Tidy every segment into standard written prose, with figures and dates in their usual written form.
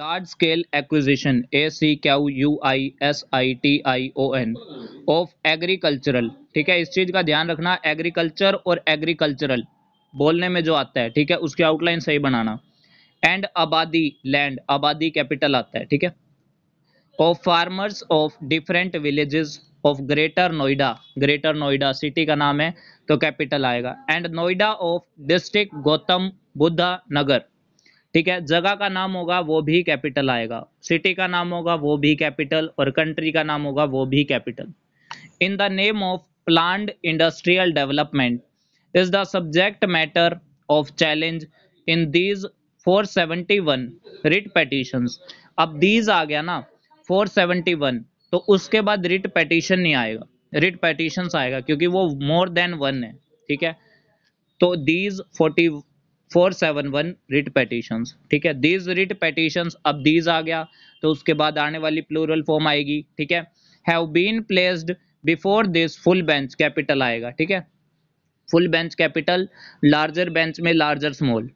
Large scale acquisition ACQUISITION of agricultural, ठीक है, इस चीज का ध्यान रखना, एग्रीकल्चर और एग्रीकल्चरल बोलने में जो आता है, ठीक है, उसकी आउटलाइन सही बनाना। एंड आबादी, लैंड, आबादी कैपिटल आता है, ठीक है। Of farmers of different villages of greater Noida, greater Noida city का नाम है तो कैपिटल आएगा। And Noida of district Gautam Buddha Nagar, ठीक है, जगह का नाम होगा वो भी कैपिटल आएगा, सिटी का नाम होगा वो भी कैपिटल, और कंट्री का नाम होगा वो भी capital. In the name of planned industrial development is the subject matter of challenge in these 471 writ petitions. अब दीज आ गया ना 471, तो उसके बाद रिट पेटिशन नहीं आएगा, रिट पेटिशंस आएगा, क्योंकि वो मोर देन वन है, ठीक है। तो दीज 471 रिट पेटिशंस, ठीक है, दीज रिट पेटिशंस, अब दीज आ गया तो उसके बाद आने वाली प्लूरल फॉर्म आएगी, ठीक है। Have been placed before this full bench, capital आएगा, ठीक है, full bench capital, larger bench में लार्जर स्मॉल,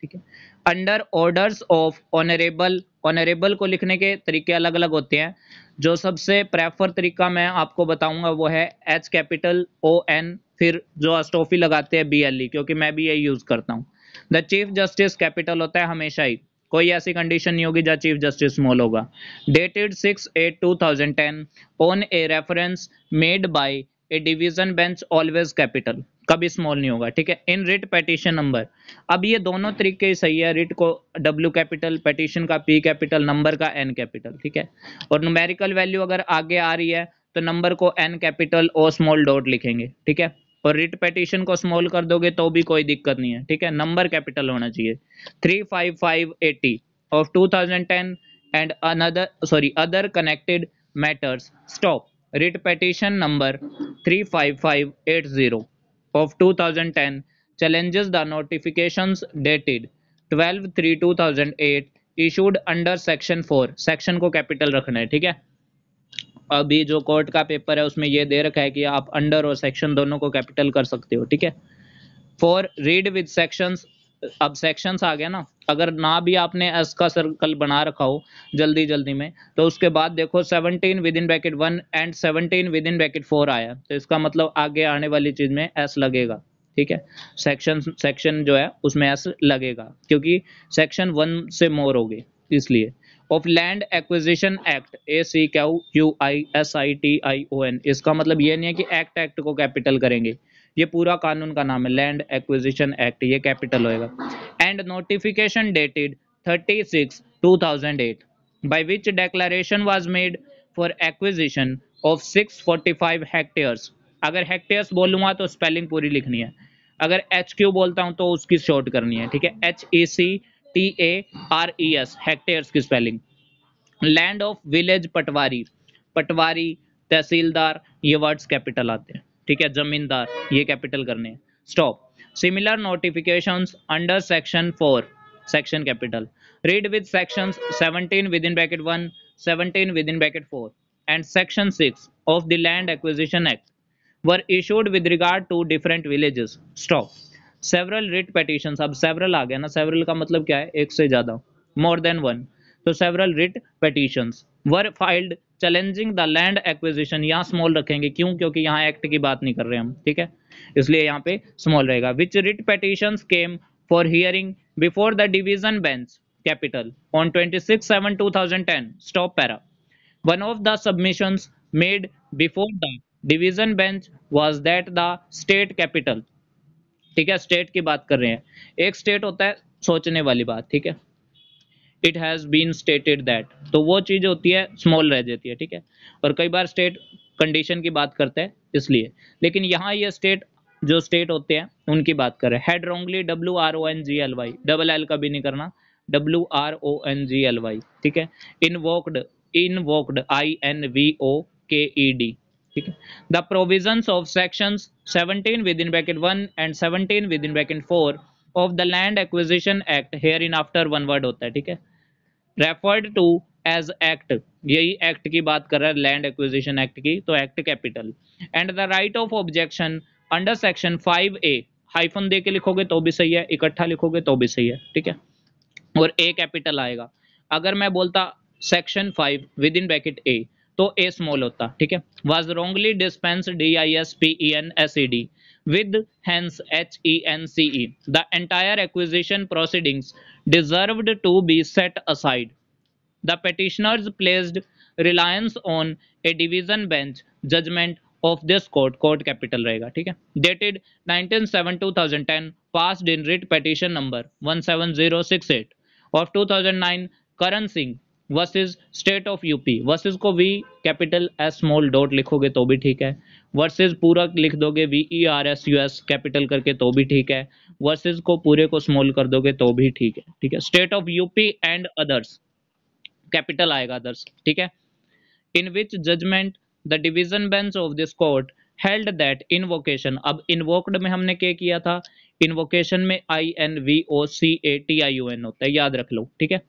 ठीक है। Under orders of honourable, honourable को लिखने के तरीके अलग अलग होते हैं, जो सबसे प्रेफर तरीका मैं आपको बताऊंगा वो है एच कैपिटल ओ एन, फिर जो अस्टोफी लगाते हैं BLE, क्योंकि मैं भी यही यूज करता हूँ। द चीफ जस्टिस कैपिटल होता है हमेशा ही, कोई ऐसी कंडीशन नहीं होगी जहाँ चीफ जस्टिस स्मॉल होगा। Dated 6/8/2010 on a reference made by A division bench always capital, कभी स्मॉल नहीं होगा, ठीक है। इन रिट पेटिशन नंबर, अब ये दोनों तरीके ही सही है, रिट को W कैपिटल, पेटिशन का P कैपिटल, नंबर का N कैपिटल, ठीक है। और न्यूमेरिकल वैल्यू अगर आगे आ रही है तो नंबर को N capital O small dot लिखेंगे, ठीक है। और रिट पेटिशन को स्मॉल कर दोगे तो भी कोई दिक्कत नहीं है, ठीक है, नंबर कैपिटल होना चाहिए। 35580 of 2010 and another other connected matters, stop. Writ petition number 35580 of 2010 challenges the notifications dated 12/3/2008 issued under section 4, section को कैपिटल रखना है, ठीक है। अभी जो कोर्ट का पेपर है उसमें ये दे रखा है कि आप अंडर और सेक्शन दोनों को कैपिटल कर सकते हो, ठीक है। फॉर रीड विद सेक्शंस, अब सेक्शंस आ गया ना, अगर ना भी आपने एस का सर्कल बना रखा हो जल्दी जल्दी में, तो उसके बाद देखो 17 with in bracket 1 and 17 with in bracket 4 आया, तो इसका मतलब आगे आने वाली चीज में एस लगेगा, ठीक है। सेक्शन जो है उसमें एस लगेगा, क्योंकि सेक्शन 1 से मोर हो गए इसलिए। Of land acquisition act ACQUISITION, इसका मतलब ये नहीं है कि एक्ट को कैपिटल करेंगे, ये पूरा कानून का नाम है, लैंड एक्विजिशन एक्ट, ये कैपिटल होएगा। And notification dated 36/2008 by which declaration was made for acquisition of 645 hectares, अगर हेक्टेयर्स बोलूंगा तो स्पेलिंग पूरी लिखनी है, अगर HQ बोलता हूं तो उसकी शॉर्ट करनी है, ठीक है, HECTARES, हेक्टेयर्स की स्पेलिंग। लैंड ऑफ विलेज पटवारी, पटवारी, तहसीलदार, ये वर्ड्स कैपिटल आते हैं, ठीक है, जमींदार, ये कैपिटल करने हैं। Stop. Similar notifications under section 4, section capital. Read with sections 17 with in bracket 1, 17 with in bracket 4 and section 6 of the land acquisition act were issued with regard to different villages. Stop. Several writ petitions, अब several आ गया ना, several का मतलब क्या है, एक से ज्यादा, मोर देन वन, तो several writ petitions were filed challenging the land acquisition, यहाँ स्मॉल रखेंगे, क्यों, क्योंकि यहाँ एक्ट की बात नहीं कर रहे हम, ठीक है, इसलिए यहाँ पे स्मॉल रहेगा। Which writ petitions came for hearing before the division bench capital on 26/7/2010। Stop para. One of the submissions made before the division bench was that the state capital, ठीक है, स्टेट की बात कर रहे हैं, एक स्टेट होता है सोचने वाली बात, ठीक है, it has been stated that, तो वो चीज होती है स्मॉल रह जाती है, ठीक है, और कई बार स्टेट कंडीशन की बात करते हैं इसलिए, लेकिन यहाँ ये स्टेट, जो स्टेट होते हैं उनकी बात कर रहे हैं। Head wrongly WRONGLY, double L कभी नहीं करना, WRONGLY, ठीक है। इनवोक्ड, इनवोक्ड INVOKED, ठीक है। The provisions of sections 17 with in bracket 1 and 17 with in bracket 4 of the land acquisition act, here in after one word होता है, ठीक है, रेफर्ड टू एज एक्ट, यही एक्ट की बात कर रहा है, लैंड एक्विजिशन एक्ट की, तो act capital. And the right of objection under section 5A, hyphen दे के लिखोगे तो भी सही है, इकट्ठा लिखोगे तो भी सही है, ठीक है, और A कैपिटल आएगा। अगर मैं बोलता सेक्शन 5 विद इन ब्रैकेट ए, तो ए स्मॉल होता, ठीक है। Was wrongly dispensed DISPENSED with hence HENCE, the entire acquisition proceedings deserved to be set aside. The petitioners placed reliance on a division bench judgment of this court, court capital रहेगा, ठीक है, dated 19/7/2010, passed in writ petition number 17068 of 2009, Karan Singh versus state of UP. Versus को V capital S small dot लिखोगे तो भी ठीक है, versus पूरा लिख दोगे VERSUS कैपिटल करके तो भी ठीक है, वर्सेस को पूरे को स्मॉल कर दोगे तो भी ठीक है, ठीक है। State of UP and others capital आएगा अदर्स, ठीक है। In which judgement the division bench of this court held that invocation, अब इन्वोक्ड में हमने क्या किया था, इन्वोकेशन में INVOCATION होता है, याद रख लो, ठीक है।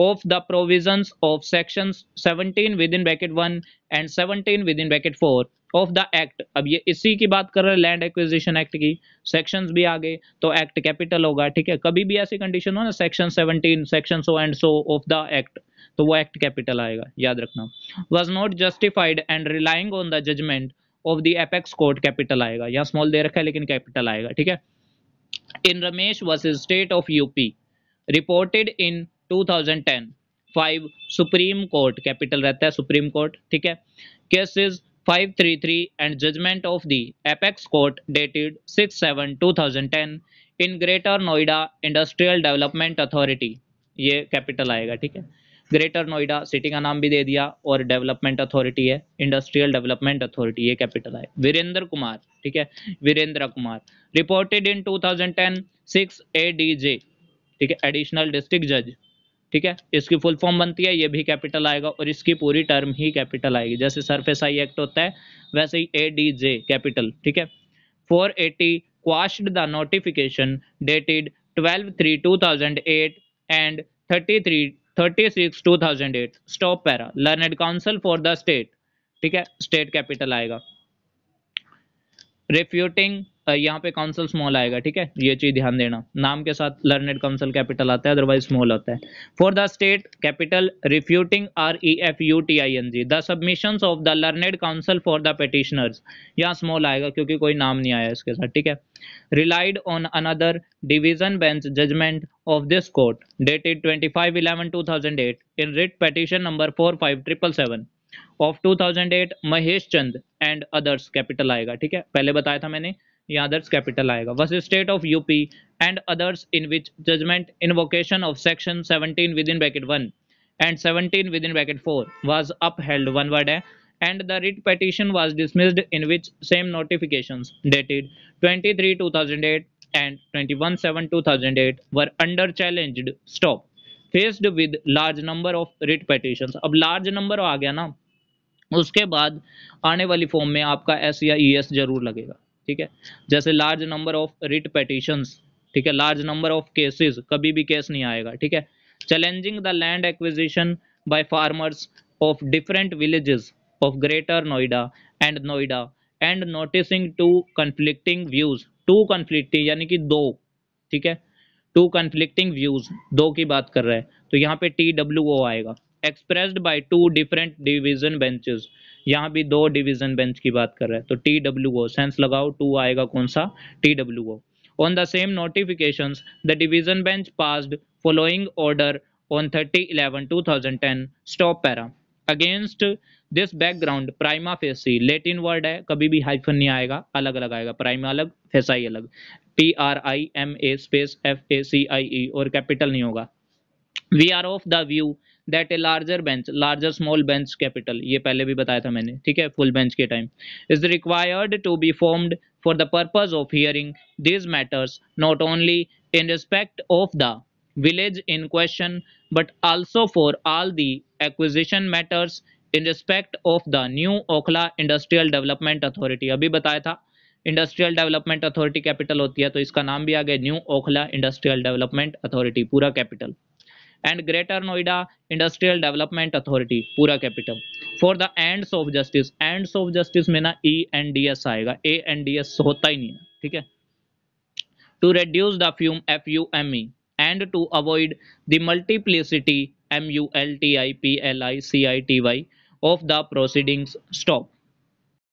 of the provisions of sections 17 within bracket 1 and 17 within bracket 4 of the act। अब ये इसी की बात कर रहे हैं, लैंड एक्विजिशन एक्ट की, सेक्शंस भी आ गए तो एक्ट कैपिटल होगा, ठीक है। कभी भी ऐसी कंडीशन हो ना, section 17 section so and so of the act, तो वो एक्ट कैपिटल आएगा, याद रखना। was not justified and relying on the judgment of the apex court capital आएगा, यहाँ स्मॉल दे रखा है लेकिन कैपिटल आएगा, ठीक है। in Ramesh versus state of UP reported in 2010 5 supreme court capital रहता है, सुप्रीम कोर्ट, ठीक है। Cases 533 and judgment of the apex court dated 6/7/2010 in greater Noida industrial development authority, ये कैपिटल आएगा, ठीक है। ग्रेटर नोएडा सिटी का नाम भी दे दिया और डेवलपमेंट अथॉरिटी है, इंडस्ट्रियल डेवलपमेंट अथॉरिटी, ये कैपिटल है। वीरेंद्र कुमार, ठीक है, Virendra Kumar reported in 2010 6 ADJ, ठीक है, एडिशनल डिस्ट्रिक्ट जज, ठीक है। इसकी फुल फॉर्म बनती है, ये भी कैपिटल आएगा और इसकी पूरी टर्म ही कैपिटल आएगी, जैसे सरफेसाई एक्ट होता है वैसे ही ADJ कैपिटल, ठीक है। 480 quashed the notification dated 12/3/2008 and 36/2008 stop para learned counsel for the state, ठीक है, स्टेट कैपिटल आएगा। रिफ्यूटिंग, यहाँ पे काउंसिल स्मॉल आएगा, ठीक है, ये चीज ध्यान देना, नाम के साथ लर्नेड काउंसिल कैपिटल आता है, अदरवाइज स्मॉल होता है। For the state capital refuting REFUTING the submissions of the learned counsel for the petitioners, यहाँ स्मॉल आएगा क्योंकि कोई नाम नहीं आया इसके साथ, ठीक है। Relied on another division bench judgment of this court dated 25/11/2008 in writ petition number 45777 of 2008 Mahesh Chand and others capital आएगा, ठीक है, पहले बताया था मैंने, यहाँ अदर्स कैपिटल आएगा। Was state of UP and others in which judgement invocation of section 17 with in bracket 1 and 17 with in bracket 4 was upheld, one word है, and the writ petition was dismissed in which same notifications dated 23/2008 and 21/7/2008 were under challenged stop faced with large number of writ petitions. अब large number आ गया ना, उसके बाद आने वाली form में आपका S या ES जरूर लगेगा, ठीक है। जैसे large number of writ petitions, ठीक है, लार्ज नंबर ऑफ केसेस, कभी भी केस नहीं आएगा, ठीक है। Challenging the land acquisition by farmers of different villages of greater Noida and noticing two conflicting views, two conflicting यानी कि दो, ठीक है, टू कन्फ्लिक्टिंग व्यूज, दो की बात कर रहा है तो यहाँ पे TWO आएगा। Expressed by two different division benches, यहाँ भी दो डिवीजन बेंच की बात कर रहा है तो TWO, सेंस लगाओ, टू आएगा कौन सा, TWO। On the same notifications the division bench passed following order on 30/11/2010 stop para against this background prima facie, Latin word है, कभी भी हाइफन नहीं आएगा, अलग अलग आएगा, प्राइमा अलग फेसाई अलग, PRIMA स्पेस FACIE और कैपिटल नहीं होगा। We are of the view that a larger bench, larger small bench capital, ये पहले भी बताया था मैंने, ठीक है, फुल बेंच के time, is required to be formed for the purpose of hearing these matters not only in respect of the village in question but also for all the acquisition matters in respect of the new Okhla industrial development authority. अभी बताया था industrial development authority capital होती है तो इसका नाम भी आ गया new Okhla industrial development authority, पूरा capital. And greater Noida industrial development authority, पूरा capital. For the ends of justice, ends of justice में ना ENDS आएगा, ANDS होता ही नहीं है, ठीक है। To reduce the fume FUME and to avoid the multiplicity MULTIPLICITY of the proceedings stop.